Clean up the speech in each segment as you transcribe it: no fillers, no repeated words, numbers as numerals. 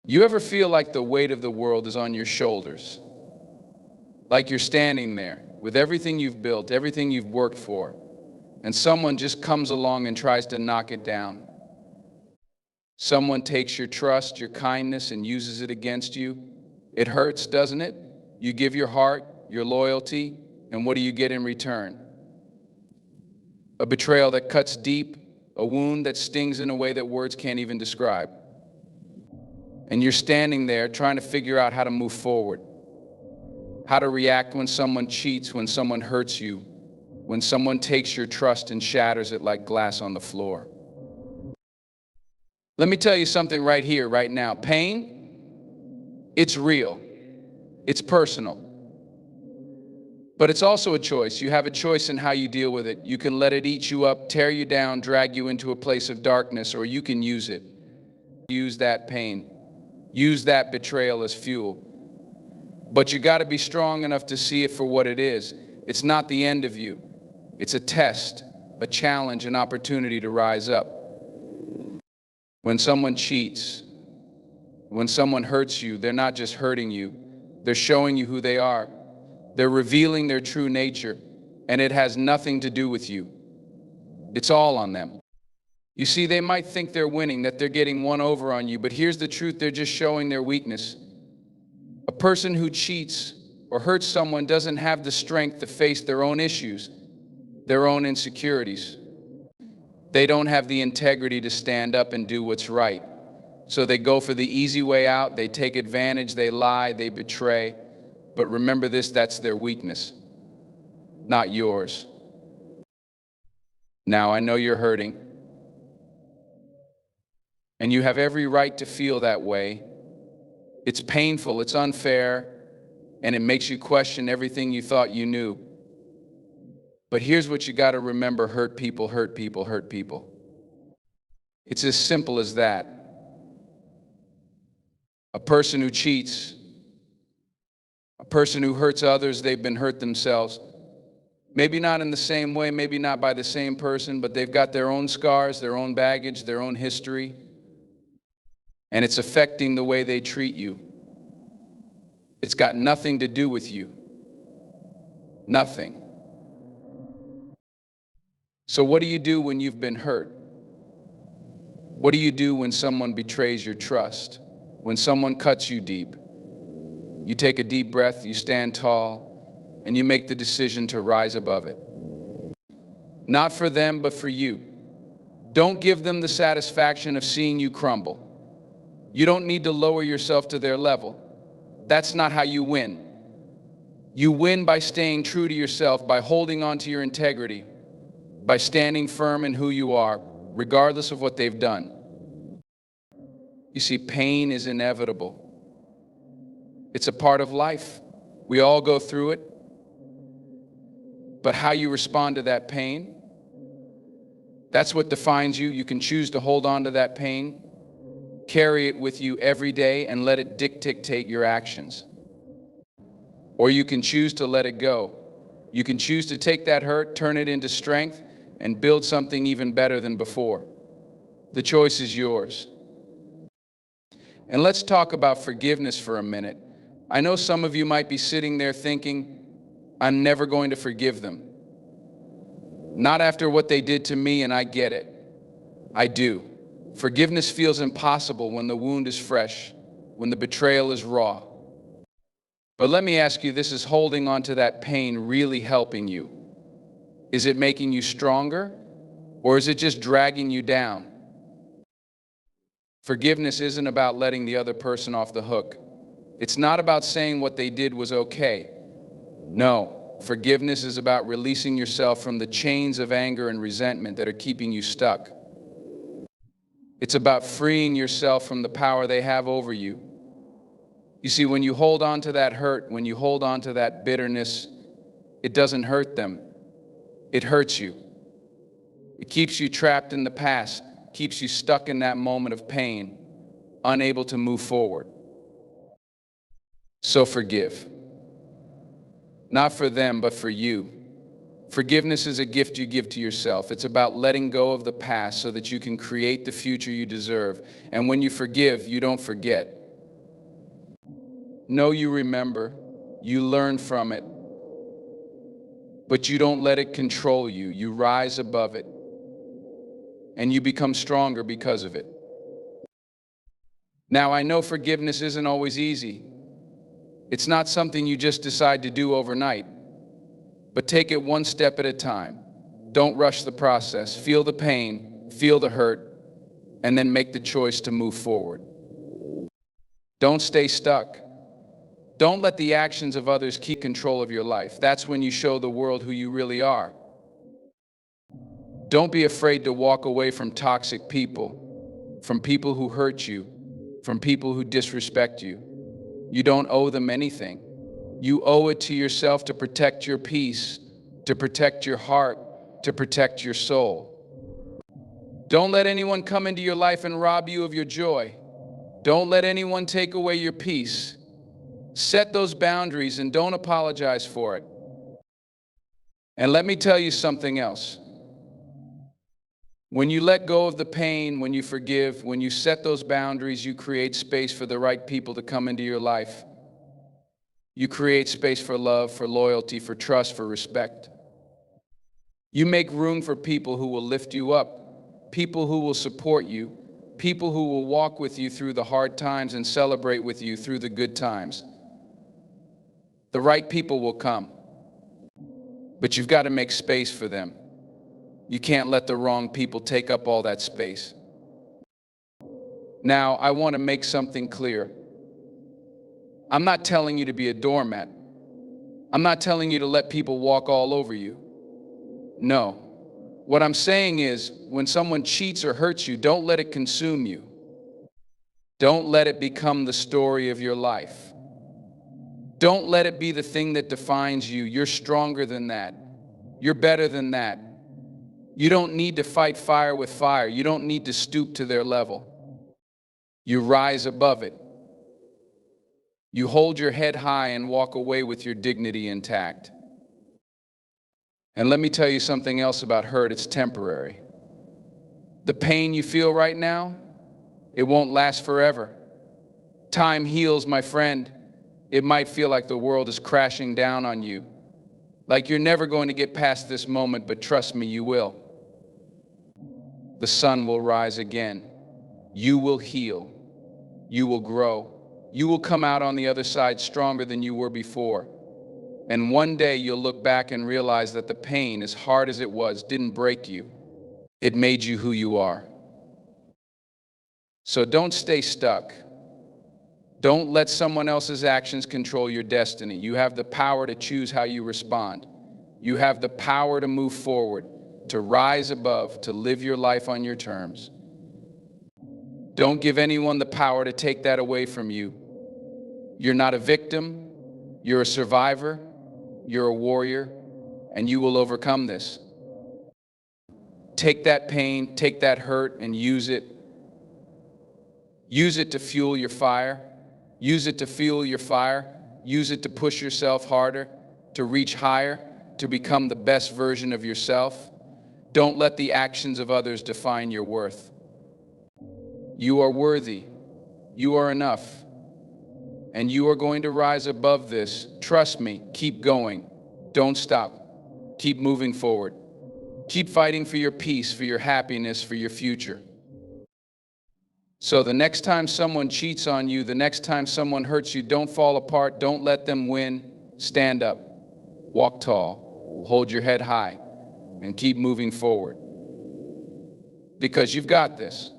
You ever feel like the weight of the world is on your shoulders? Like you're standing there with everything you've built, everything you've worked for, and someone just comes along and tries to knock it down. Someone takes your trust, your kindness, and uses it against you. It hurts, doesn't it? You give your heart, your loyalty, and what do you get in return? A betrayal that cuts deep, a wound that stings in a way that words can't even describe. And you're standing there trying to figure out how to move forward, how to react when someone cheats, when someone hurts you, when someone takes your trust and shatters it like glass on the floor. Let me tell you something right here, right now. Pain, it's real, it's personal, but it's also a choice. You have a choice in how you deal with it. You can let it eat you up, tear you down, drag you into a place of darkness, or you can use it. Use that pain. Use that betrayal as fuel. But you got to be strong enough to see it for what it is. It's not the end of you. It's a test, a challenge, an opportunity to rise up. When someone cheats, when someone hurts you, they're not just hurting you. They're showing you who they are. They're revealing their true nature, and it has nothing to do with you. It's all on them. You see, they might think they're winning, that they're getting one over on you, but here's the truth, they're just showing their weakness. A person who cheats or hurts someone doesn't have the strength to face their own issues, their own insecurities. They don't have the integrity to stand up and do what's right. So they go for the easy way out, they take advantage, they lie, they betray. But remember this, that's their weakness, not yours. Now, I know you're hurting. And you have every right to feel that way. It's painful, it's unfair, and it makes you question everything you thought you knew. But here's what you got to remember, hurt people, hurt people, hurt people. It's as simple as that. A person who cheats, a person who hurts others, they've been hurt themselves. Maybe not in the same way, maybe not by the same person, but they've got their own scars, their own baggage, their own history. And it's affecting the way they treat you. It's got nothing to do with you. Nothing. So what do you do when you've been hurt? What do you do when someone betrays your trust? When someone cuts you deep? You take a deep breath, you stand tall, and you make the decision to rise above it. Not for them, but for you. Don't give them the satisfaction of seeing you crumble. You don't need to lower yourself to their level. That's not how you win. You win by staying true to yourself, by holding on to your integrity, by standing firm in who you are, regardless of what they've done. You see, pain is inevitable. It's a part of life. We all go through it. But how you respond to that pain, that's what defines you. You can choose to hold on to that pain, carry it with you every day, and let it dictate your actions. Or you can choose to let it go. You can choose to take that hurt, turn it into strength, and build something even better than before. The choice is yours. And let's talk about forgiveness for a minute. I know some of you might be sitting there thinking, I'm never going to forgive them. Not after what they did to me, and I get it. I do. Forgiveness feels impossible when the wound is fresh, when the betrayal is raw. But let me ask you this, is holding on to that pain really helping you? Is it making you stronger, or is it just dragging you down? Forgiveness isn't about letting the other person off the hook. It's not about saying what they did was okay. No, forgiveness is about releasing yourself from the chains of anger and resentment that are keeping you stuck. It's about freeing yourself from the power they have over you. You see, when you hold on to that hurt, when you hold on to that bitterness, it doesn't hurt them. It hurts you. It keeps you trapped in the past, keeps you stuck in that moment of pain, unable to move forward. So forgive. Not for them, but for you. Forgiveness is a gift you give to yourself. It's about letting go of the past so that you can create the future you deserve. And when you forgive, you don't forget. Know you remember, you learn from it, but you don't let it control you. You rise above it, and you become stronger because of it. Now, I know forgiveness isn't always easy. It's not something you just decide to do overnight, but take it one step at a time. Don't rush the process. Feel the pain, feel the hurt, and then make the choice to move forward. Don't stay stuck. Don't let the actions of others keep control of your life. That's when you show the world who you really are. Don't be afraid to walk away from toxic people, from people who hurt you, from people who disrespect you. You don't owe them anything. You owe it to yourself to protect your peace, to protect your heart, to protect your soul. Don't let anyone come into your life and rob you of your joy. Don't let anyone take away your peace. Set those boundaries and don't apologize for it. And let me tell you something else. When you let go of the pain, when you forgive, when you set those boundaries, you create space for the right people to come into your life. You create space for love, for loyalty, for trust, for respect. You make room for people who will lift you up, people who will support you, people who will walk with you through the hard times and celebrate with you through the good times. The right people will come, but you've got to make space for them. You can't let the wrong people take up all that space. Now, I want to make something clear. I'm not telling you to be a doormat. I'm not telling you to let people walk all over you. No. What I'm saying is, when someone cheats or hurts you, don't let it consume you. Don't let it become the story of your life. Don't let it be the thing that defines you. You're stronger than that. You're better than that. You don't need to fight fire with fire. You don't need to stoop to their level. You rise above it. You hold your head high and walk away with your dignity intact. And let me tell you something else about hurt. It's temporary. The pain you feel right now, it won't last forever. Time heals, my friend. It might feel like the world is crashing down on you, like you're never going to get past this moment, but trust me, you will. The sun will rise again. You will heal. You will grow. You will come out on the other side stronger than you were before. And one day you'll look back and realize that the pain, as hard as it was, didn't break you. It made you who you are. So don't stay stuck. Don't let someone else's actions control your destiny. You have the power to choose how you respond. You have the power to move forward, to rise above, to live your life on your terms. Don't give anyone the power to take that away from you. You're not a victim, you're a survivor, you're a warrior, and you will overcome this. Take that pain, take that hurt, and use it. Use it to fuel your fire. Use it to fuel your fire. Use it to push yourself harder, to reach higher, to become the best version of yourself. Don't let the actions of others define your worth. You are worthy. You are enough. And you are going to rise above this. Trust me, keep going. Don't stop. Keep moving forward. Keep fighting for your peace, for your happiness, for your future. So the next time someone cheats on you, the next time someone hurts you, don't fall apart. Don't let them win. Stand up. Walk tall. Hold your head high. And keep moving forward. Because you've got this.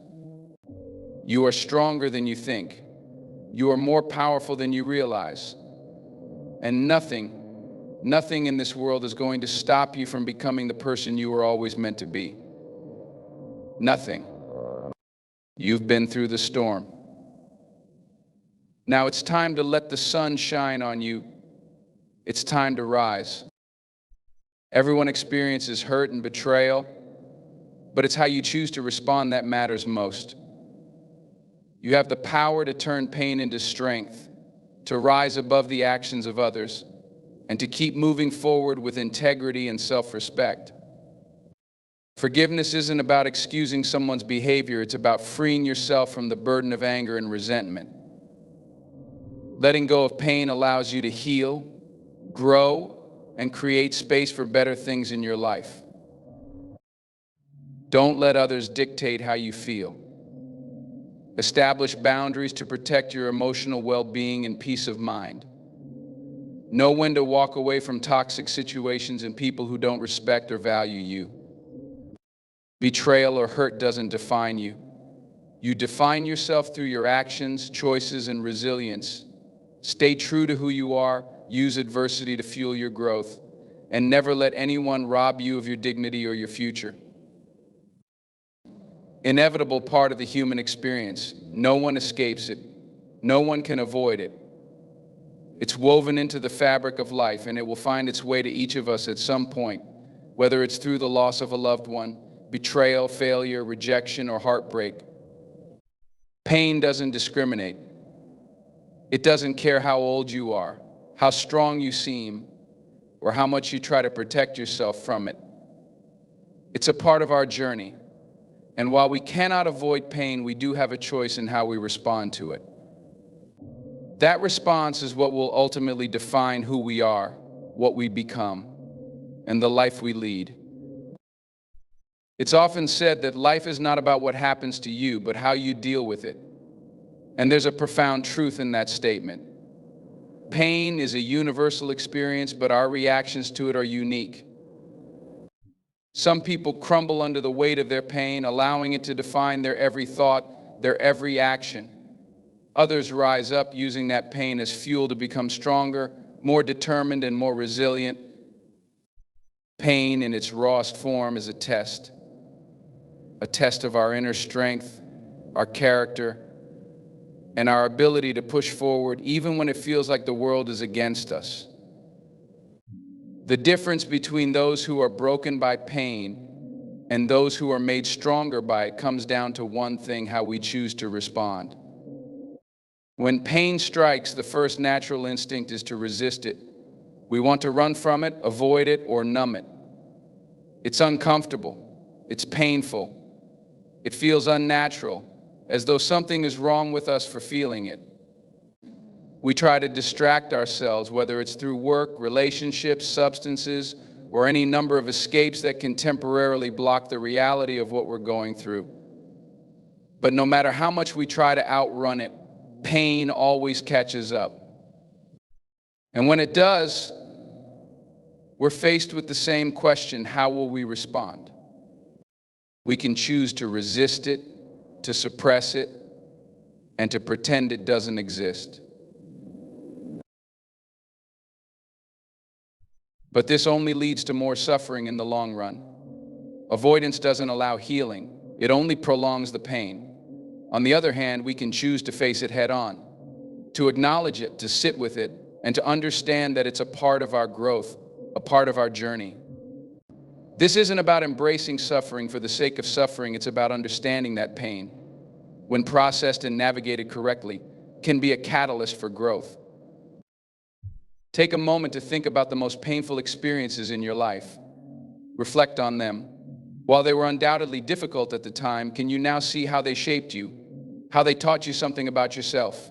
You are stronger than you think. You are more powerful than you realize. And nothing in this world is going to stop you from becoming the person you were always meant to be. Nothing. You've been through the storm. Now it's time to let the sun shine on you. It's time to rise. Everyone experiences hurt and betrayal, but it's how you choose to respond that matters most. You have the power to turn pain into strength, to rise above the actions of others, and to keep moving forward with integrity and self-respect. Forgiveness isn't about excusing someone's behavior, it's about freeing yourself from the burden of anger and resentment. Letting go of pain allows you to heal, grow, and create space for better things in your life. Don't let others dictate how you feel. Establish boundaries to protect your emotional well-being and peace of mind. Know when to walk away from toxic situations and people who don't respect or value you. Betrayal or hurt doesn't define you. You define yourself through your actions, choices, and resilience. Stay true to who you are, use adversity to fuel your growth, and never let anyone rob you of your dignity or your future. Inevitable part of the human experience. No one escapes it. No one can avoid it. It's woven into the fabric of life, and it will find its way to each of us at some point, whether it's through the loss of a loved one, betrayal, failure, rejection, or heartbreak. Pain doesn't discriminate. It doesn't care how old you are, how strong you seem, or how much you try to protect yourself from it. It's a part of our journey. And while we cannot avoid pain, we do have a choice in how we respond to it. That response is what will ultimately define who we are, what we become, and the life we lead. It's often said that life is not about what happens to you, but how you deal with it. And there's a profound truth in that statement. Pain is a universal experience, but our reactions to it are unique. Some people crumble under the weight of their pain, allowing it to define their every thought, their every action. Others rise up using that pain as fuel to become stronger, more determined, and more resilient. Pain in its rawest form is a test of our inner strength, our character, and our ability to push forward even when it feels like the world is against us. The difference between those who are broken by pain and those who are made stronger by it comes down to one thing: how we choose to respond. When pain strikes, the first natural instinct is to resist it. We want to run from it, avoid it, or numb it. It's uncomfortable. It's painful. It feels unnatural, as though something is wrong with us for feeling it. We try to distract ourselves, whether it's through work, relationships, substances, or any number of escapes that can temporarily block the reality of what we're going through. But no matter how much we try to outrun it, pain always catches up. And when it does, we're faced with the same question: how will we respond? We can choose to resist it, to suppress it, and to pretend it doesn't exist. But this only leads to more suffering in the long run. Avoidance doesn't allow healing. It only prolongs the pain. On the other hand, we can choose to face it head on, to acknowledge it, to sit with it, and to understand that it's a part of our growth, a part of our journey. This isn't about embracing suffering for the sake of suffering. It's about understanding that pain, when processed and navigated correctly, can be a catalyst for growth. Take a moment to think about the most painful experiences in your life. Reflect on them. While they were undoubtedly difficult at the time, can you now see how they shaped you, how they taught you something about yourself,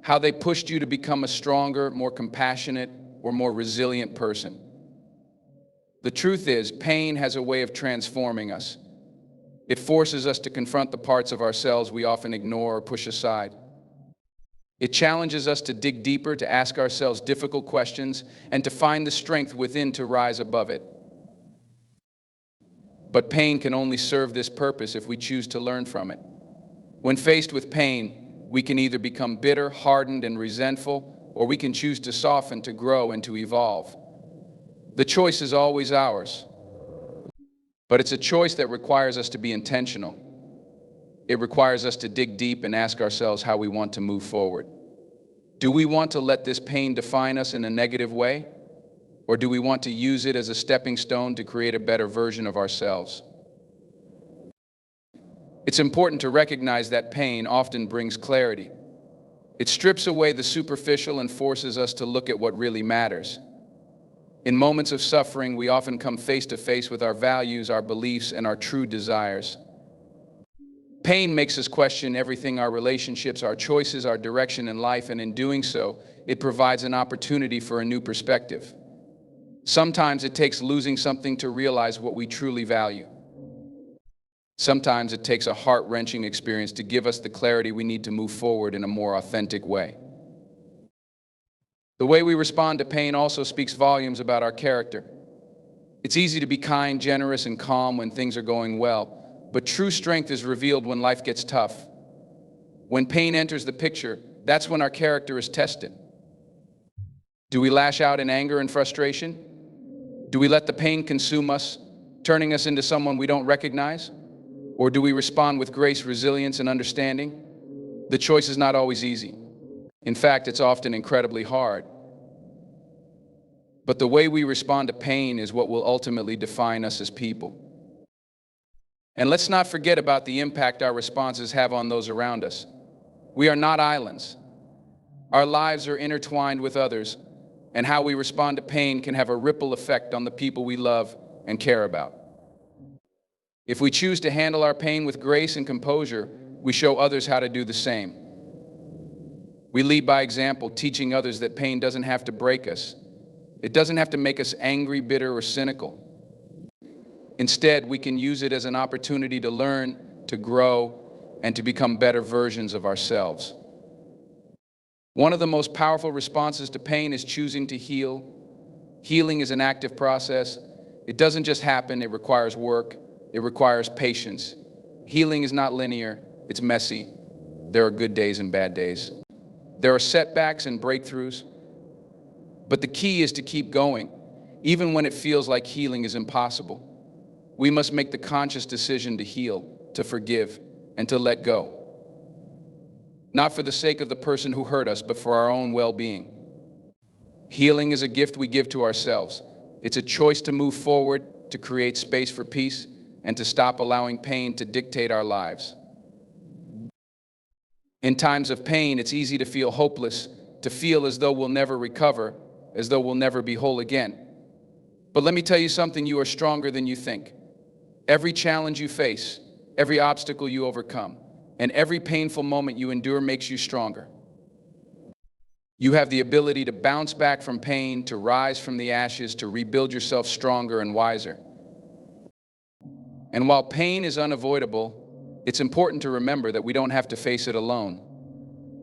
how they pushed you to become a stronger, more compassionate, or more resilient person? The truth is, pain has a way of transforming us. It forces us to confront the parts of ourselves we often ignore or push aside. It challenges us to dig deeper, to ask ourselves difficult questions, and to find the strength within to rise above it. But pain can only serve this purpose if we choose to learn from it. When faced with pain, we can either become bitter, hardened, and resentful, or we can choose to soften, to grow, and to evolve. The choice is always ours, but it's a choice that requires us to be intentional. It requires us to dig deep and ask ourselves how we want to move forward. Do we want to let this pain define us in a negative way? Or do we want to use it as a stepping stone to create a better version of ourselves? It's important to recognize that pain often brings clarity. It strips away the superficial and forces us to look at what really matters. In moments of suffering, we often come face to face with our values, our beliefs, and our true desires. Pain makes us question everything: our relationships, our choices, our direction in life, and in doing so, it provides an opportunity for a new perspective. Sometimes it takes losing something to realize what we truly value. Sometimes it takes a heart-wrenching experience to give us the clarity we need to move forward in a more authentic way. The way we respond to pain also speaks volumes about our character. It's easy to be kind, generous, and calm when things are going well, but true strength is revealed when life gets tough. When pain enters the picture, that's when our character is tested. Do we lash out in anger and frustration? Do we let the pain consume us, turning us into someone we don't recognize? Or do we respond with grace, resilience, and understanding? The choice is not always easy. In fact, it's often incredibly hard. But the way we respond to pain is what will ultimately define us as people. And let's not forget about the impact our responses have on those around us. We are not islands. Our lives are intertwined with others, and how we respond to pain can have a ripple effect on the people we love and care about. If we choose to handle our pain with grace and composure, we show others how to do the same. We lead by example, teaching others that pain doesn't have to break us. It doesn't have to make us angry, bitter, or cynical. Instead, we can use it as an opportunity to learn, to grow, and to become better versions of ourselves. One of the most powerful responses to pain is choosing to heal. Healing is an active process. It doesn't just happen, it requires work. It requires patience. Healing is not linear, it's messy. There are good days and bad days. There are setbacks and breakthroughs. But the key is to keep going, even when it feels like healing is impossible. We must make the conscious decision to heal, to forgive, and to let go. Not for the sake of the person who hurt us, but for our own well-being. Healing is a gift we give to ourselves. It's a choice to move forward, to create space for peace, and to stop allowing pain to dictate our lives. In times of pain, it's easy to feel hopeless, to feel as though we'll never recover, as though we'll never be whole again. But let me tell you something, you are stronger than you think. Every challenge you face, every obstacle you overcome, and every painful moment you endure makes you stronger. You have the ability to bounce back from pain, to rise from the ashes, to rebuild yourself stronger and wiser. And while pain is unavoidable, it's important to remember that we don't have to face it alone.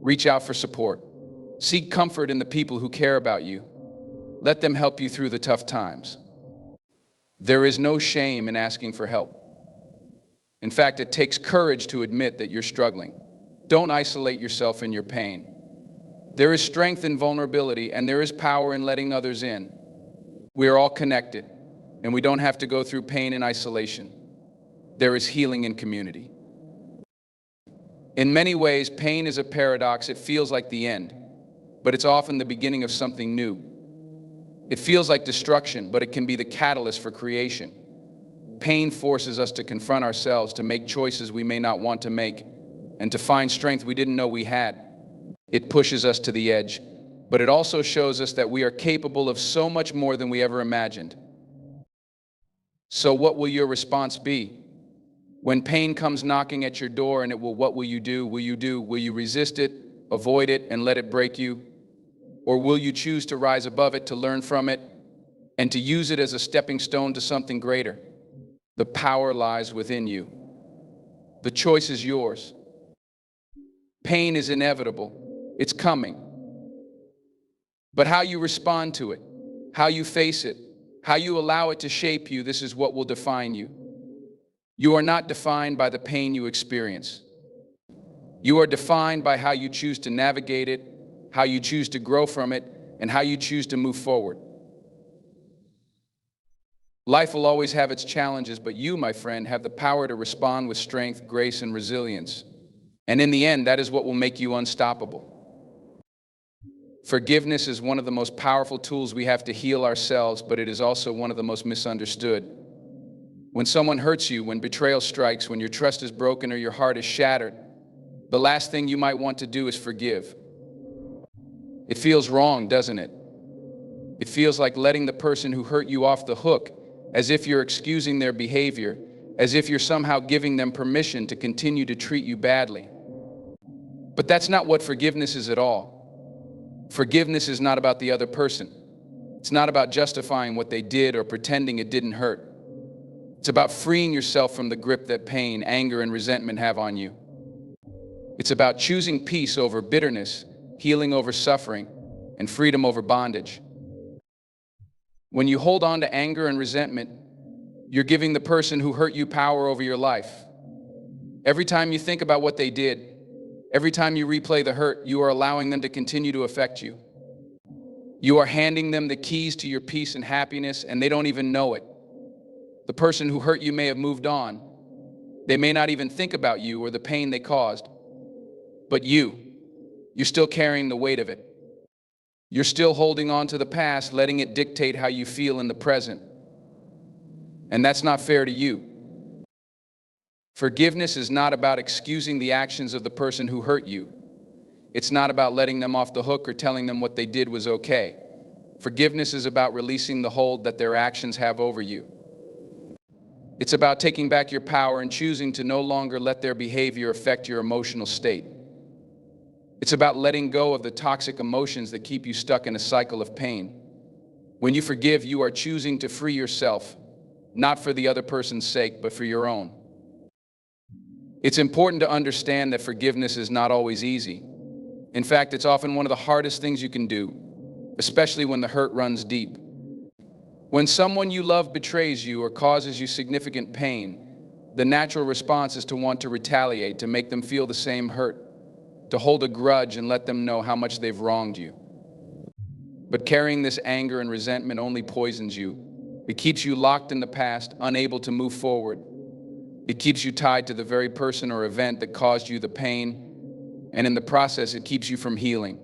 Reach out for support. Seek comfort in the people who care about you. Let them help you through the tough times. There is no shame in asking for help. In fact, it takes courage to admit that you're struggling. Don't isolate yourself in your pain. There is strength in vulnerability, and there is power in letting others in. We are all connected, and we don't have to go through pain in isolation. There is healing in community. In many ways, pain is a paradox. It feels like the end, but it's often the beginning of something new. It feels like destruction, but it can be the catalyst for creation. Pain forces us to confront ourselves, to make choices we may not want to make, and to find strength we didn't know we had. It pushes us to the edge, but it also shows us that we are capable of so much more than we ever imagined. So what will your response be? When pain comes knocking at your door, and what will you do? Will you resist it, avoid it, and let it break you? Or will you choose to rise above it, to learn from it, and to use it as a stepping stone to something greater? The power lies within you. The choice is yours. Pain is inevitable. It's coming. But how you respond to it, how you face it, how you allow it to shape you, this is what will define you. You are not defined by the pain you experience. You are defined by how you choose to navigate it, how you choose to grow from it, and how you choose to move forward. Life will always have its challenges, but you, my friend, have the power to respond with strength, grace, and resilience. And in the end, that is what will make you unstoppable. Forgiveness is one of the most powerful tools we have to heal ourselves, but it is also one of the most misunderstood. When someone hurts you, when betrayal strikes, when your trust is broken or your heart is shattered, the last thing you might want to do is forgive. It feels wrong, doesn't it? It feels like letting the person who hurt you off the hook, as if you're excusing their behavior, as if you're somehow giving them permission to continue to treat you badly. But that's not what forgiveness is at all. Forgiveness is not about the other person. It's not about justifying what they did or pretending it didn't hurt. It's about freeing yourself from the grip that pain, anger, and resentment have on you. It's about choosing peace over bitterness, healing over suffering, and freedom over bondage. When you hold on to anger and resentment, you're giving the person who hurt you power over your life. Every time you think about what they did, every time you replay the hurt, you are allowing them to continue to affect you. You are handing them the keys to your peace and happiness, and they don't even know it. The person who hurt you may have moved on. They may not even think about you or the pain they caused. But you're still carrying the weight of it. You're still holding on to the past, letting it dictate how you feel in the present. And that's not fair to you. Forgiveness is not about excusing the actions of the person who hurt you. It's not about letting them off the hook or telling them what they did was okay. Forgiveness is about releasing the hold that their actions have over you. It's about taking back your power and choosing to no longer let their behavior affect your emotional state. It's about letting go of the toxic emotions that keep you stuck in a cycle of pain. When you forgive, you are choosing to free yourself, not for the other person's sake, but for your own. It's important to understand that forgiveness is not always easy. In fact, it's often one of the hardest things you can do, especially when the hurt runs deep. When someone you love betrays you or causes you significant pain, the natural response is to want to retaliate, to make them feel the same hurt, to hold a grudge and let them know how much they've wronged you. But carrying this anger and resentment only poisons you. It keeps you locked in the past, unable to move forward. It keeps you tied to the very person or event that caused you the pain, and in the process, it keeps you from healing.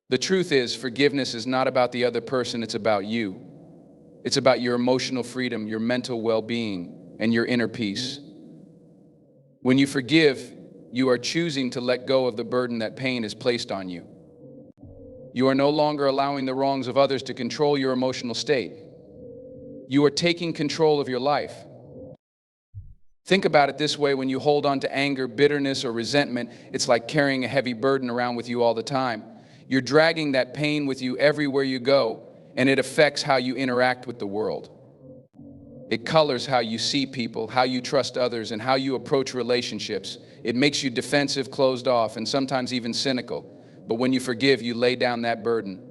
The truth is, forgiveness is not about the other person, it's about you. It's about your emotional freedom, your mental well-being, and your inner peace. When you forgive, you are choosing to let go of the burden that pain has placed on you. You are no longer allowing the wrongs of others to control your emotional state. You are taking control of your life. Think about it this way: when you hold on to anger, bitterness, or resentment, it's like carrying a heavy burden around with you all the time. You're dragging that pain with you everywhere you go, and it affects how you interact with the world. It colors how you see people, how you trust others, and how you approach relationships. It makes you defensive, closed off, and sometimes even cynical. But when you forgive, you lay down that burden.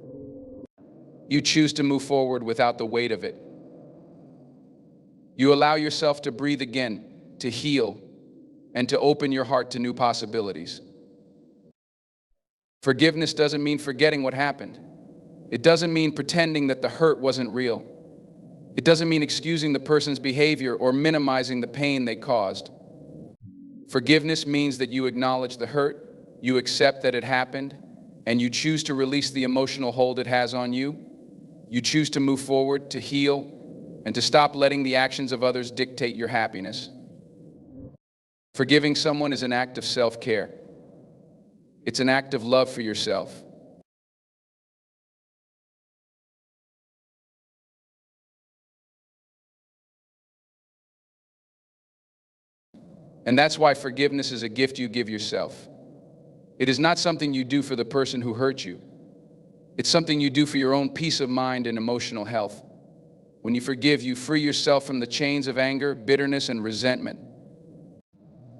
You choose to move forward without the weight of it. You allow yourself to breathe again, to heal, and to open your heart to new possibilities. Forgiveness doesn't mean forgetting what happened. It doesn't mean pretending that the hurt wasn't real. It doesn't mean excusing the person's behavior or minimizing the pain they caused. Forgiveness means that you acknowledge the hurt, you accept that it happened, and you choose to release the emotional hold it has on you. You choose to move forward, to heal, and to stop letting the actions of others dictate your happiness. Forgiving someone is an act of self-care. It's an act of love for yourself. And that's why forgiveness is a gift you give yourself. It is not something you do for the person who hurt you. It's something you do for your own peace of mind and emotional health. When you forgive, you free yourself from the chains of anger, bitterness, and resentment.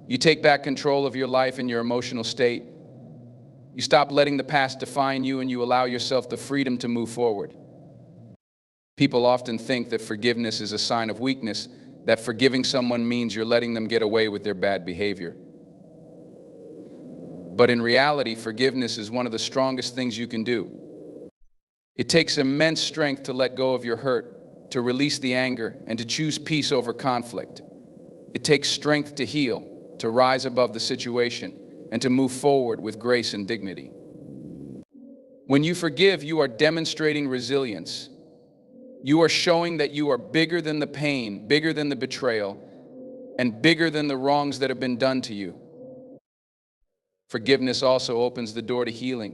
You take back control of your life and your emotional state. You stop letting the past define you, and you allow yourself the freedom to move forward. People often think that forgiveness is a sign of weakness, that forgiving someone means you're letting them get away with their bad behavior. But in reality, forgiveness is one of the strongest things you can do. It takes immense strength to let go of your hurt, to release the anger, and to choose peace over conflict. It takes strength to heal, to rise above the situation, and to move forward with grace and dignity. When you forgive, you are demonstrating resilience. You are showing that you are bigger than the pain, bigger than the betrayal, and bigger than the wrongs that have been done to you. Forgiveness also opens the door to healing.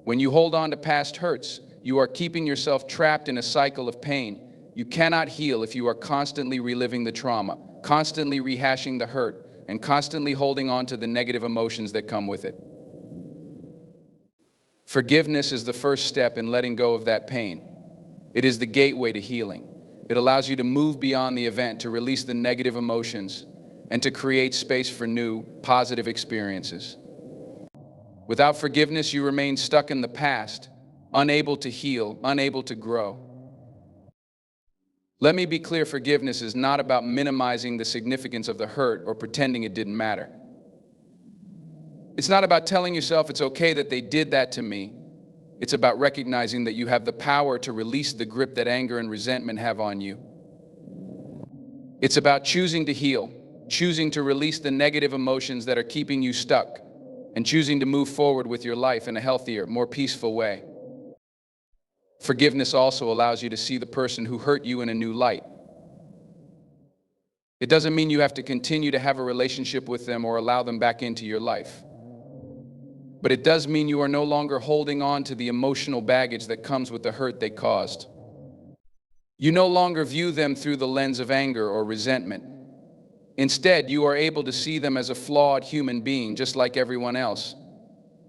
When you hold on to past hurts, you are keeping yourself trapped in a cycle of pain, You cannot heal if you are constantly reliving the trauma, constantly rehashing the hurt, and constantly holding on to the negative emotions that come with it. Forgiveness is the first step in letting go of that pain. It is the gateway to healing. It allows you to move beyond the event, to release the negative emotions, and to create space for new, positive experiences. Without forgiveness, you remain stuck in the past, unable to heal, unable to grow. Let me be clear, forgiveness is not about minimizing the significance of the hurt or pretending it didn't matter. It's not about telling yourself it's okay that they did that to me. It's about recognizing that you have the power to release the grip that anger and resentment have on you. It's about choosing to heal, choosing to release the negative emotions that are keeping you stuck, and choosing to move forward with your life in a healthier, more peaceful way. Forgiveness also allows you to see the person who hurt you in a new light. It doesn't mean you have to continue to have a relationship with them or allow them back into your life. But it does mean you are no longer holding on to the emotional baggage that comes with the hurt they caused. You no longer view them through the lens of anger or resentment. Instead, you are able to see them as a flawed human being, just like everyone else.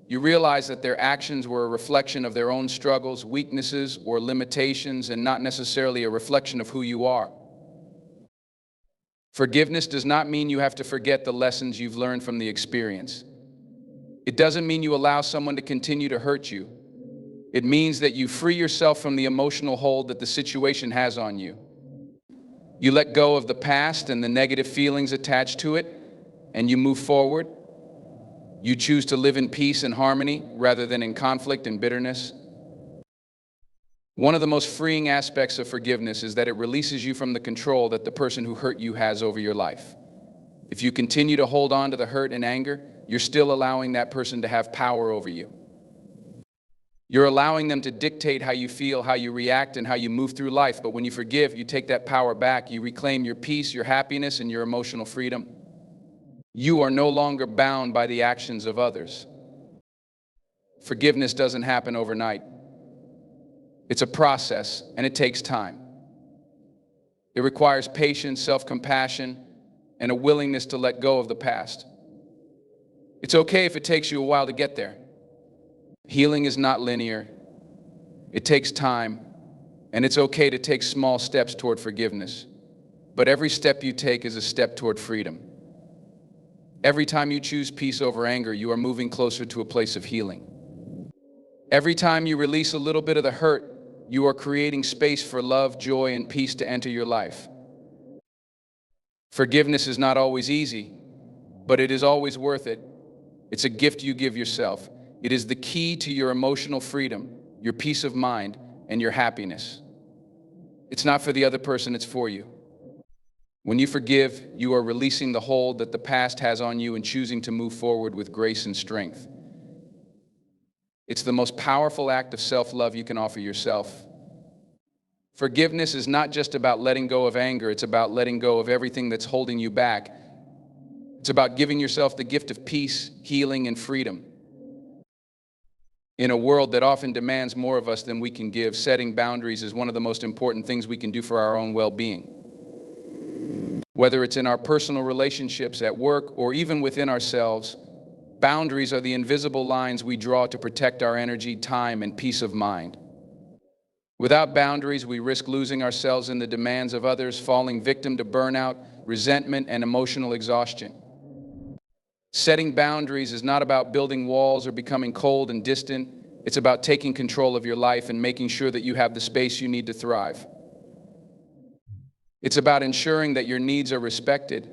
You realize that their actions were a reflection of their own struggles, weaknesses, or limitations, and not necessarily a reflection of who you are. Forgiveness does not mean you have to forget the lessons you've learned from the experience. It doesn't mean you allow someone to continue to hurt you. It means that you free yourself from the emotional hold that the situation has on you. You let go of the past and the negative feelings attached to it, and you move forward. You choose to live in peace and harmony rather than in conflict and bitterness. One of the most freeing aspects of forgiveness is that it releases you from the control that the person who hurt you has over your life. If you continue to hold on to the hurt and anger, you're still allowing that person to have power over you. You're allowing them to dictate how you feel, how you react, and how you move through life. But when you forgive, you take that power back. You reclaim your peace, your happiness, and your emotional freedom. You are no longer bound by the actions of others. Forgiveness doesn't happen overnight. It's a process, and it takes time. It requires patience, self-compassion, and a willingness to let go of the past. It's okay if it takes you a while to get there. Healing is not linear. It takes time, and it's okay to take small steps toward forgiveness. But every step you take is a step toward freedom. Every time you choose peace over anger, you are moving closer to a place of healing. Every time you release a little bit of the hurt, you are creating space for love, joy, and peace to enter your life. Forgiveness is not always easy, but it is always worth it. It's a gift you give yourself. It is the key to your emotional freedom, your peace of mind, and your happiness. It's not for the other person, it's for you. When you forgive, you are releasing the hold that the past has on you and choosing to move forward with grace and strength. It's the most powerful act of self-love you can offer yourself. Forgiveness is not just about letting go of anger, it's about letting go of everything that's holding you back. It's about giving yourself the gift of peace, healing, and freedom. In a world that often demands more of us than we can give, setting boundaries is one of the most important things we can do for our own well-being. Whether it's in our personal relationships, at work, or even within ourselves, boundaries are the invisible lines we draw to protect our energy, time, and peace of mind. Without boundaries, we risk losing ourselves in the demands of others, falling victim to burnout, resentment, and emotional exhaustion. Setting boundaries is not about building walls or becoming cold and distant. It's about taking control of your life and making sure that you have the space you need to thrive. It's about ensuring that your needs are respected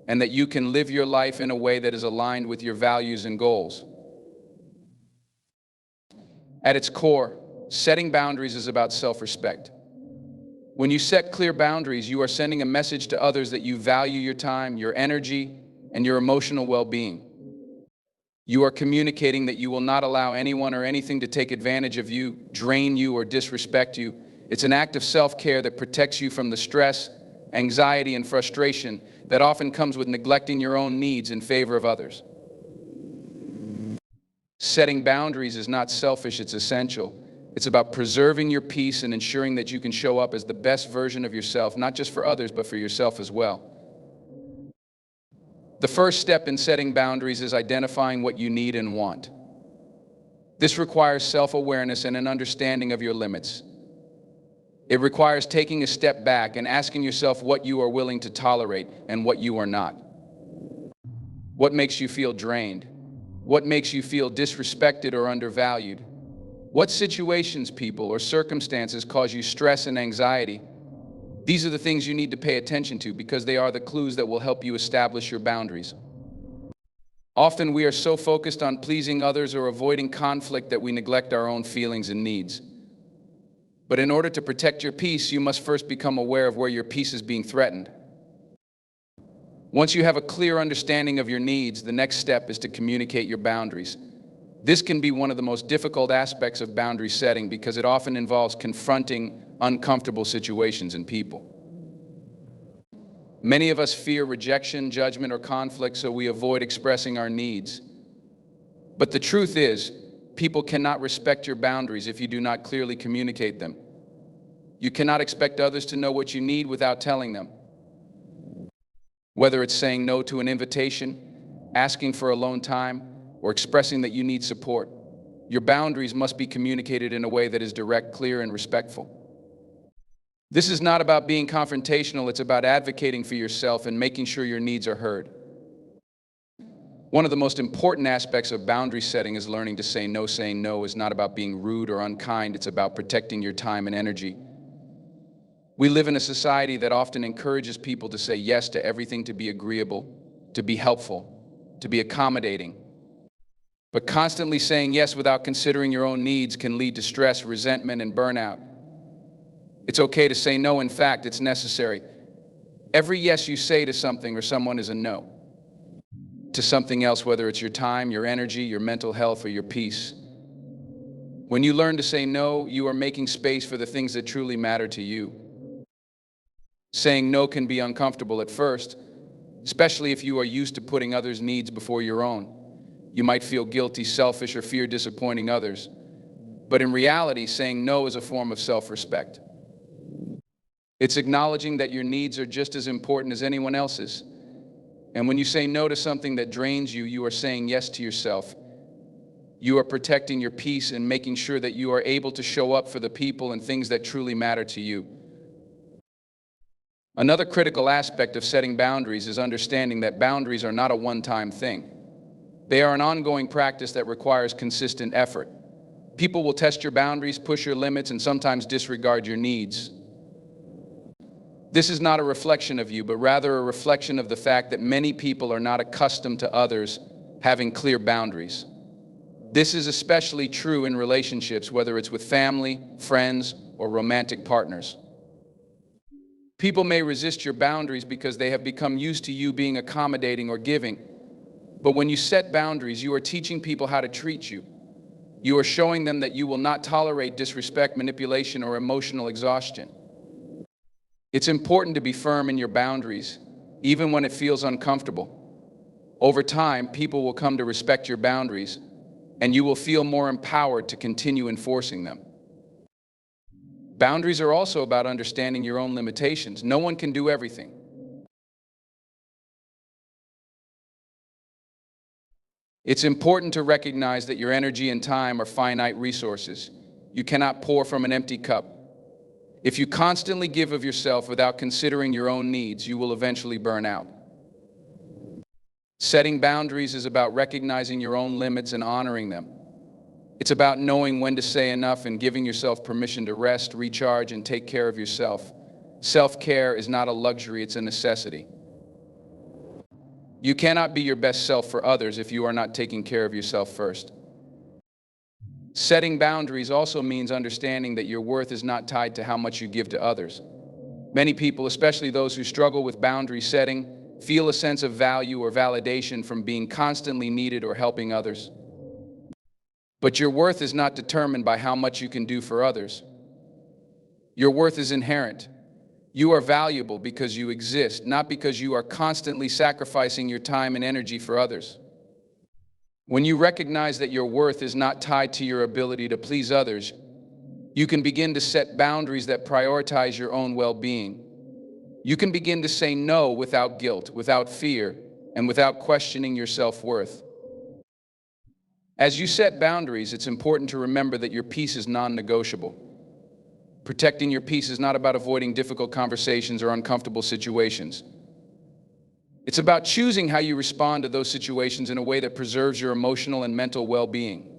and that you can live your life in a way that is aligned with your values and goals. At its core, setting boundaries is about self-respect. When you set clear boundaries, you are sending a message to others that you value your time, your energy, and your emotional well-being. You are communicating that you will not allow anyone or anything to take advantage of you, drain you, or disrespect you. It's an act of self-care that protects you from the stress, anxiety, and frustration that often comes with neglecting your own needs in favor of others. Setting boundaries is not selfish, it's essential. It's about preserving your peace and ensuring that you can show up as the best version of yourself, not just for others, but for yourself as well. The first step in setting boundaries is identifying what you need and want. This requires self-awareness and an understanding of your limits. It requires taking a step back and asking yourself what you are willing to tolerate and what you are not. What makes you feel drained? What makes you feel disrespected or undervalued? What situations, people, or circumstances cause you stress and anxiety? These are the things you need to pay attention to because they are the clues that will help you establish your boundaries. Often we are so focused on pleasing others or avoiding conflict that we neglect our own feelings and needs. But in order to protect your peace, you must first become aware of where your peace is being threatened. Once you have a clear understanding of your needs, the next step is to communicate your boundaries. This can be one of the most difficult aspects of boundary setting because it often involves confronting uncomfortable situations and people. Many of us fear rejection, judgment, or conflict, so we avoid expressing our needs. But the truth is, people cannot respect your boundaries if you do not clearly communicate them. You cannot expect others to know what you need without telling them. Whether it's saying no to an invitation, asking for alone time, or expressing that you need support, your boundaries must be communicated in a way that is direct, clear, and respectful. This is not about being confrontational, it's about advocating for yourself and making sure your needs are heard. One of the most important aspects of boundary setting is learning to say no. Saying no is not about being rude or unkind, it's about protecting your time and energy. We live in a society that often encourages people to say yes to everything, to be agreeable, to be helpful, to be accommodating. But constantly saying yes without considering your own needs can lead to stress, resentment, and burnout. It's okay to say no. In fact, it's necessary. Every yes you say to something or someone is a no to something else, whether it's your time, your energy, your mental health, or your peace. When you learn to say no, you are making space for the things that truly matter to you. Saying no can be uncomfortable at first, especially if you are used to putting others' needs before your own. You might feel guilty, selfish, or fear disappointing others. But in reality, saying no is a form of self-respect. It's acknowledging that your needs are just as important as anyone else's. And when you say no to something that drains you, you are saying yes to yourself. You are protecting your peace and making sure that you are able to show up for the people and things that truly matter to you. Another critical aspect of setting boundaries is understanding that boundaries are not a one-time thing. They are an ongoing practice that requires consistent effort. People will test your boundaries, push your limits, and sometimes disregard your needs. This is not a reflection of you, but rather a reflection of the fact that many people are not accustomed to others having clear boundaries. This is especially true in relationships, whether it's with family, friends, or romantic partners. People may resist your boundaries because they have become used to you being accommodating or giving. But when you set boundaries, you are teaching people how to treat you. You are showing them that you will not tolerate disrespect, manipulation, or emotional exhaustion. It's important to be firm in your boundaries, even when it feels uncomfortable. Over time, people will come to respect your boundaries, and you will feel more empowered to continue enforcing them. Boundaries are also about understanding your own limitations. No one can do everything. It's important to recognize that your energy and time are finite resources. You cannot pour from an empty cup. If you constantly give of yourself without considering your own needs, you will eventually burn out. Setting boundaries is about recognizing your own limits and honoring them. It's about knowing when to say enough and giving yourself permission to rest, recharge, and take care of yourself. Self-care is not a luxury, it's a necessity. You cannot be your best self for others if you are not taking care of yourself first. Setting boundaries also means understanding that your worth is not tied to how much you give to others. Many people, especially those who struggle with boundary setting, feel a sense of value or validation from being constantly needed or helping others. But your worth is not determined by how much you can do for others. Your worth is inherent. You are valuable because you exist, not because you are constantly sacrificing your time and energy for others. When you recognize that your worth is not tied to your ability to please others, You can begin to set boundaries that prioritize your own well-being. You can begin to say no without guilt, without fear, and without questioning your self-worth. As you set boundaries, it's important to remember that your peace is non-negotiable. Protecting your peace is not about avoiding difficult conversations or uncomfortable situations. It's about choosing how you respond to those situations in a way that preserves your emotional and mental well-being.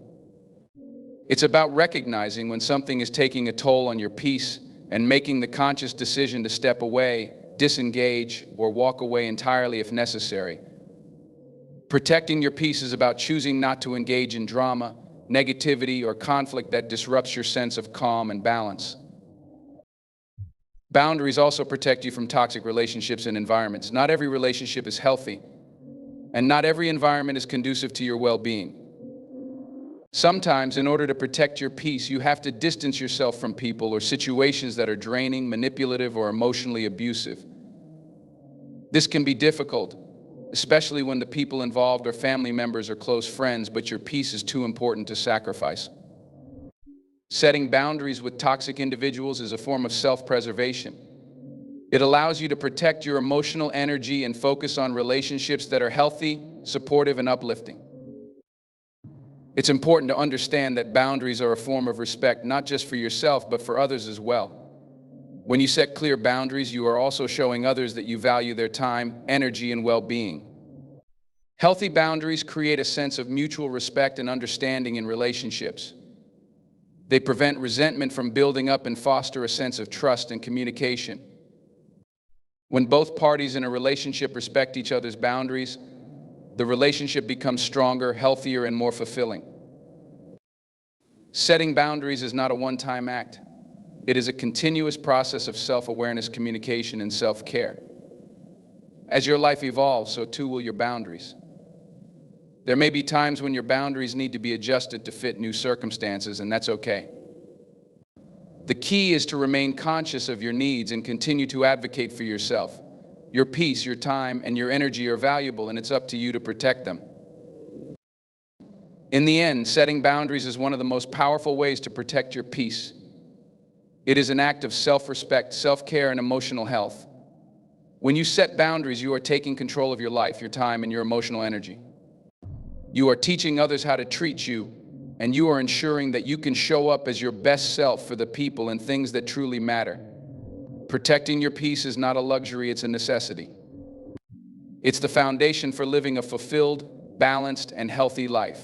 It's about recognizing when something is taking a toll on your peace and making the conscious decision to step away, disengage, or walk away entirely if necessary. Protecting your peace is about choosing not to engage in drama, negativity, or conflict that disrupts your sense of calm and balance. Boundaries also protect you from toxic relationships and environments. Not every relationship is healthy, and not every environment is conducive to your well-being. Sometimes, in order to protect your peace, you have to distance yourself from people or situations that are draining, manipulative, or emotionally abusive. This can be difficult, especially when the people involved are family members or close friends, but your peace is too important to sacrifice. Setting boundaries with toxic individuals is a form of self-preservation. It allows you to protect your emotional energy and focus on relationships that are healthy, supportive, and uplifting. It's important to understand that boundaries are a form of respect, not just for yourself, but for others as well. When you set clear boundaries, you are also showing others that you value their time, energy, and well-being. Healthy boundaries create a sense of mutual respect and understanding in relationships. They prevent resentment from building up and foster a sense of trust and communication. When both parties in a relationship respect each other's boundaries, the relationship becomes stronger, healthier, and more fulfilling. Setting boundaries is not a one-time act. It is a continuous process of self-awareness, communication, and self-care. As your life evolves, so too will your boundaries. There may be times when your boundaries need to be adjusted to fit new circumstances, and that's okay. The key is to remain conscious of your needs and continue to advocate for yourself. Your peace, your time, and your energy are valuable, and it's up to you to protect them. In the end, setting boundaries is one of the most powerful ways to protect your peace. It is an act of self-respect, self-care, and emotional health. When you set boundaries, you are taking control of your life, your time, and your emotional energy. You are teaching others how to treat you, and you are ensuring that you can show up as your best self for the people and things that truly matter. Protecting your peace is not a luxury, it's a necessity. It's the foundation for living a fulfilled, balanced, and healthy life.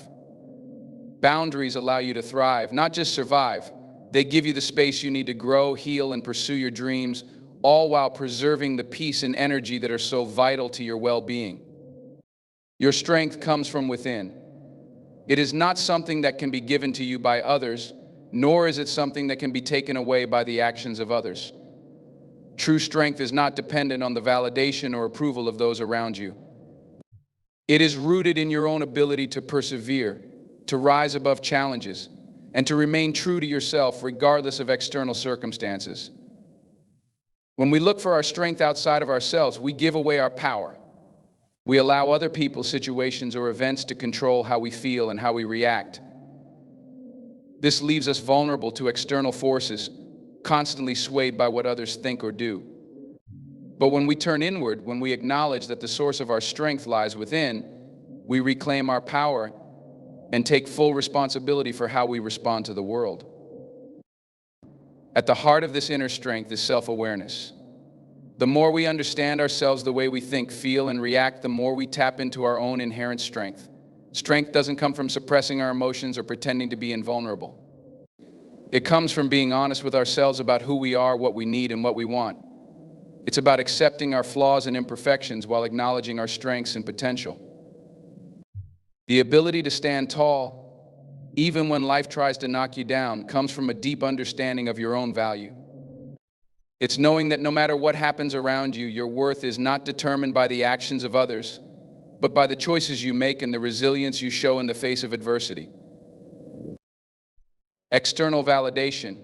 Boundaries allow you to thrive, not just survive. They give you the space you need to grow, heal, and pursue your dreams, all while preserving the peace and energy that are so vital to your well-being. Your strength comes from within. It is not something that can be given to you by others, nor is it something that can be taken away by the actions of others. True strength is not dependent on the validation or approval of those around you. It is rooted in your own ability to persevere, to rise above challenges, and to remain true to yourself regardless of external circumstances. When we look for our strength outside of ourselves, we give away our power. We allow other people, situations, or events to control how we feel and how we react. This leaves us vulnerable to external forces, constantly swayed by what others think or do. But when we turn inward, when we acknowledge that the source of our strength lies within, we reclaim our power and take full responsibility for how we respond to the world. At the heart of this inner strength is self-awareness. The more we understand ourselves, the way we think, feel, and react, the more we tap into our own inherent strength. Strength doesn't come from suppressing our emotions or pretending to be invulnerable. It comes from being honest with ourselves about who we are, what we need, and what we want. It's about accepting our flaws and imperfections while acknowledging our strengths and potential. The ability to stand tall, even when life tries to knock you down, comes from a deep understanding of your own value. It's knowing that no matter what happens around you, your worth is not determined by the actions of others, but by the choices you make and the resilience you show in the face of adversity. External validation,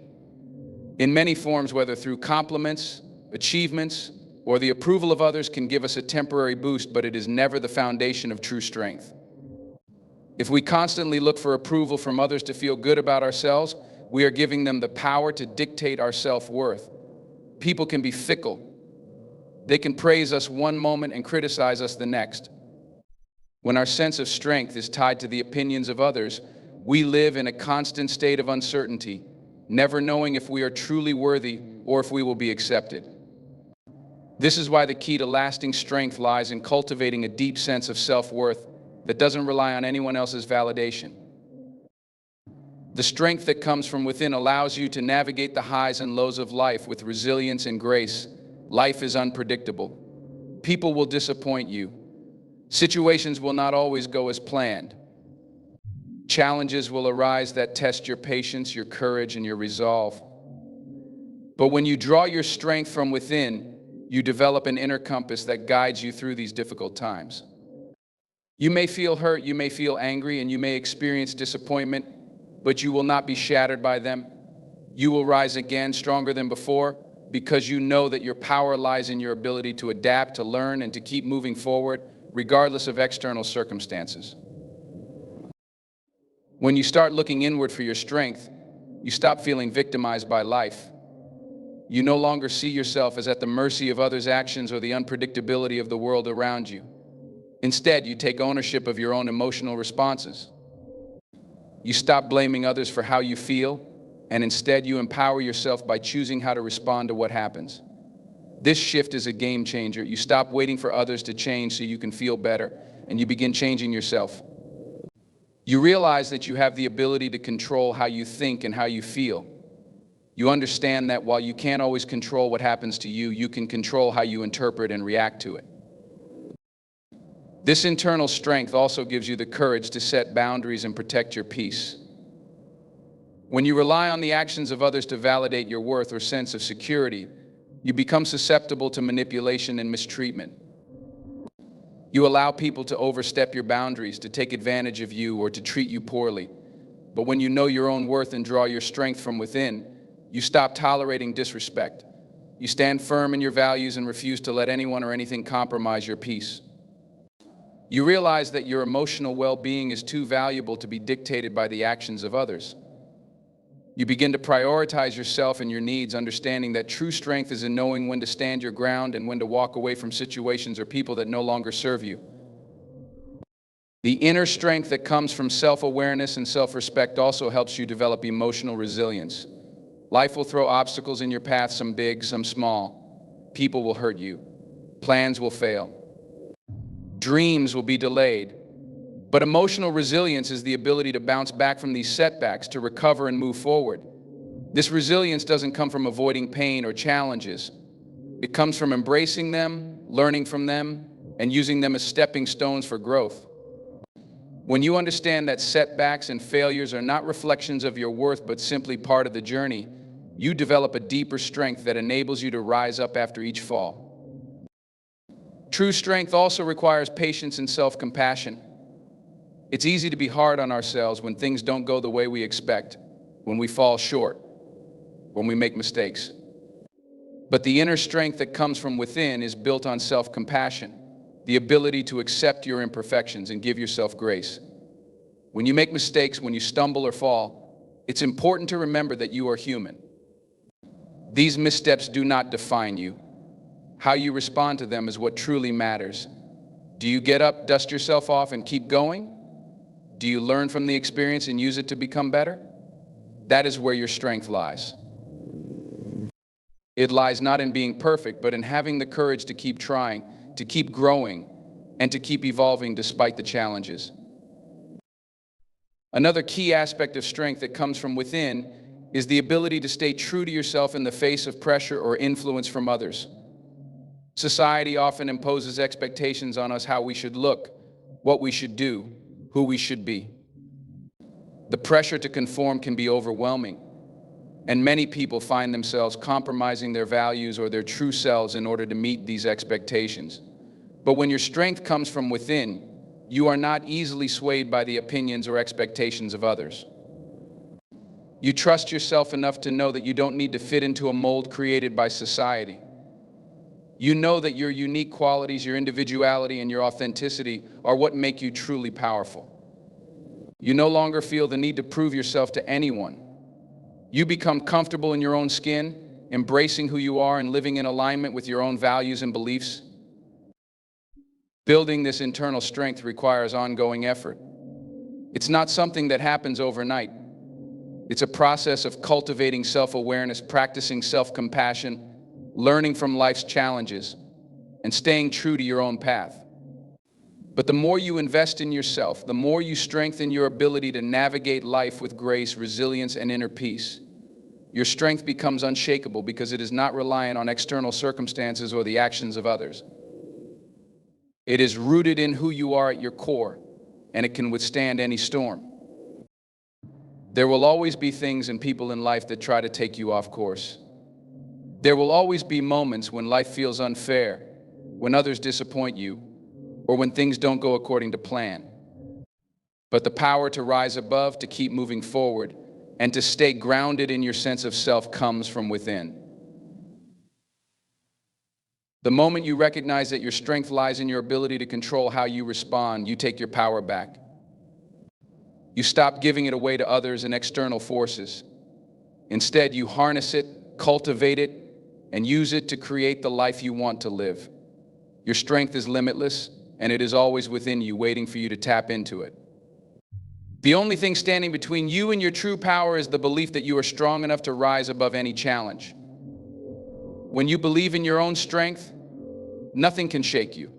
in many forms, whether through compliments, achievements, or the approval of others, can give us a temporary boost, but it is never the foundation of true strength. If we constantly look for approval from others to feel good about ourselves, we are giving them the power to dictate our self-worth. People can be fickle. They can praise us one moment and criticize us the next. When our sense of strength is tied to the opinions of others, we live in a constant state of uncertainty, never knowing if we are truly worthy or if we will be accepted. This is why the key to lasting strength lies in cultivating a deep sense of self-worth that doesn't rely on anyone else's validation. The strength that comes from within allows you to navigate the highs and lows of life with resilience and grace. Life is unpredictable. People will disappoint you. Situations will not always go as planned. Challenges will arise that test your patience, your courage, and your resolve. But when you draw your strength from within, you develop an inner compass that guides you through these difficult times. You may feel hurt, you may feel angry, and you may experience disappointment, but you will not be shattered by them. You will rise again stronger than before because you know that your power lies in your ability to adapt, to learn, and to keep moving forward, regardless of external circumstances. When you start looking inward for your strength, you stop feeling victimized by life. You no longer see yourself as at the mercy of others' actions or the unpredictability of the world around you. Instead, you take ownership of your own emotional responses. You stop blaming others for how you feel, and instead you empower yourself by choosing how to respond to what happens. This shift is a game changer. You stop waiting for others to change so you can feel better, and you begin changing yourself. You realize that you have the ability to control how you think and how you feel. You understand that while you can't always control what happens to you, you can control how you interpret and react to it. This internal strength also gives you the courage to set boundaries and protect your peace. When you rely on the actions of others to validate your worth or sense of security, you become susceptible to manipulation and mistreatment. You allow people to overstep your boundaries, to take advantage of you, or to treat you poorly. But when you know your own worth and draw your strength from within, you stop tolerating disrespect. You stand firm in your values and refuse to let anyone or anything compromise your peace. You realize that your emotional well-being is too valuable to be dictated by the actions of others. You begin to prioritize yourself and your needs, understanding that true strength is in knowing when to stand your ground and when to walk away from situations or people that no longer serve you. The inner strength that comes from self-awareness and self-respect also helps you develop emotional resilience. Life will throw obstacles in your path, some big, some small. People will hurt you. Plans will fail. Dreams will be delayed. But emotional resilience is the ability to bounce back from these setbacks, to recover and move forward. This resilience doesn't come from avoiding pain or challenges. It comes from embracing them, learning from them, and using them as stepping stones for growth. When you understand that setbacks and failures are not reflections of your worth but simply part of the journey, you develop a deeper strength that enables you to rise up after each fall. True strength also requires patience and self-compassion. It's easy to be hard on ourselves when things don't go the way we expect, when we fall short, when we make mistakes. But the inner strength that comes from within is built on self-compassion, the ability to accept your imperfections and give yourself grace. When you make mistakes, when you stumble or fall, it's important to remember that you are human. These missteps do not define you. How you respond to them is what truly matters. Do you get up, dust yourself off, and keep going? Do you learn from the experience and use it to become better? That is where your strength lies. It lies not in being perfect, but in having the courage to keep trying, to keep growing, and to keep evolving despite the challenges. Another key aspect of strength that comes from within is the ability to stay true to yourself in the face of pressure or influence from others. Society often imposes expectations on us how we should look, what we should do, who we should be. The pressure to conform can be overwhelming, and many people find themselves compromising their values or their true selves in order to meet these expectations. But when your strength comes from within, you are not easily swayed by the opinions or expectations of others. You trust yourself enough to know that you don't need to fit into a mold created by society. You know that your unique qualities, your individuality, and your authenticity are what make you truly powerful. You no longer feel the need to prove yourself to anyone. You become comfortable in your own skin, embracing who you are and living in alignment with your own values and beliefs. Building this internal strength requires ongoing effort. It's not something that happens overnight. It's a process of cultivating self-awareness, practicing self-compassion, learning from life's challenges, and staying true to your own path. But the more you invest in yourself, the more you strengthen your ability to navigate life with grace, resilience, and inner peace. Your strength becomes unshakable because it is not reliant on external circumstances or the actions of others. It is rooted in who you are at your core, and it can withstand any storm. There will always be things and people in life that try to take you off course. There will always be moments when life feels unfair, when others disappoint you, or when things don't go according to plan. But the power to rise above, to keep moving forward, and to stay grounded in your sense of self comes from within. The moment you recognize that your strength lies in your ability to control how you respond, you take your power back. You stop giving it away to others and external forces. Instead, you harness it, cultivate it, and use it to create the life you want to live. Your strength is limitless, and it is always within you, waiting for you to tap into it. The only thing standing between you and your true power is the belief that you are strong enough to rise above any challenge. When you believe in your own strength, nothing can shake you.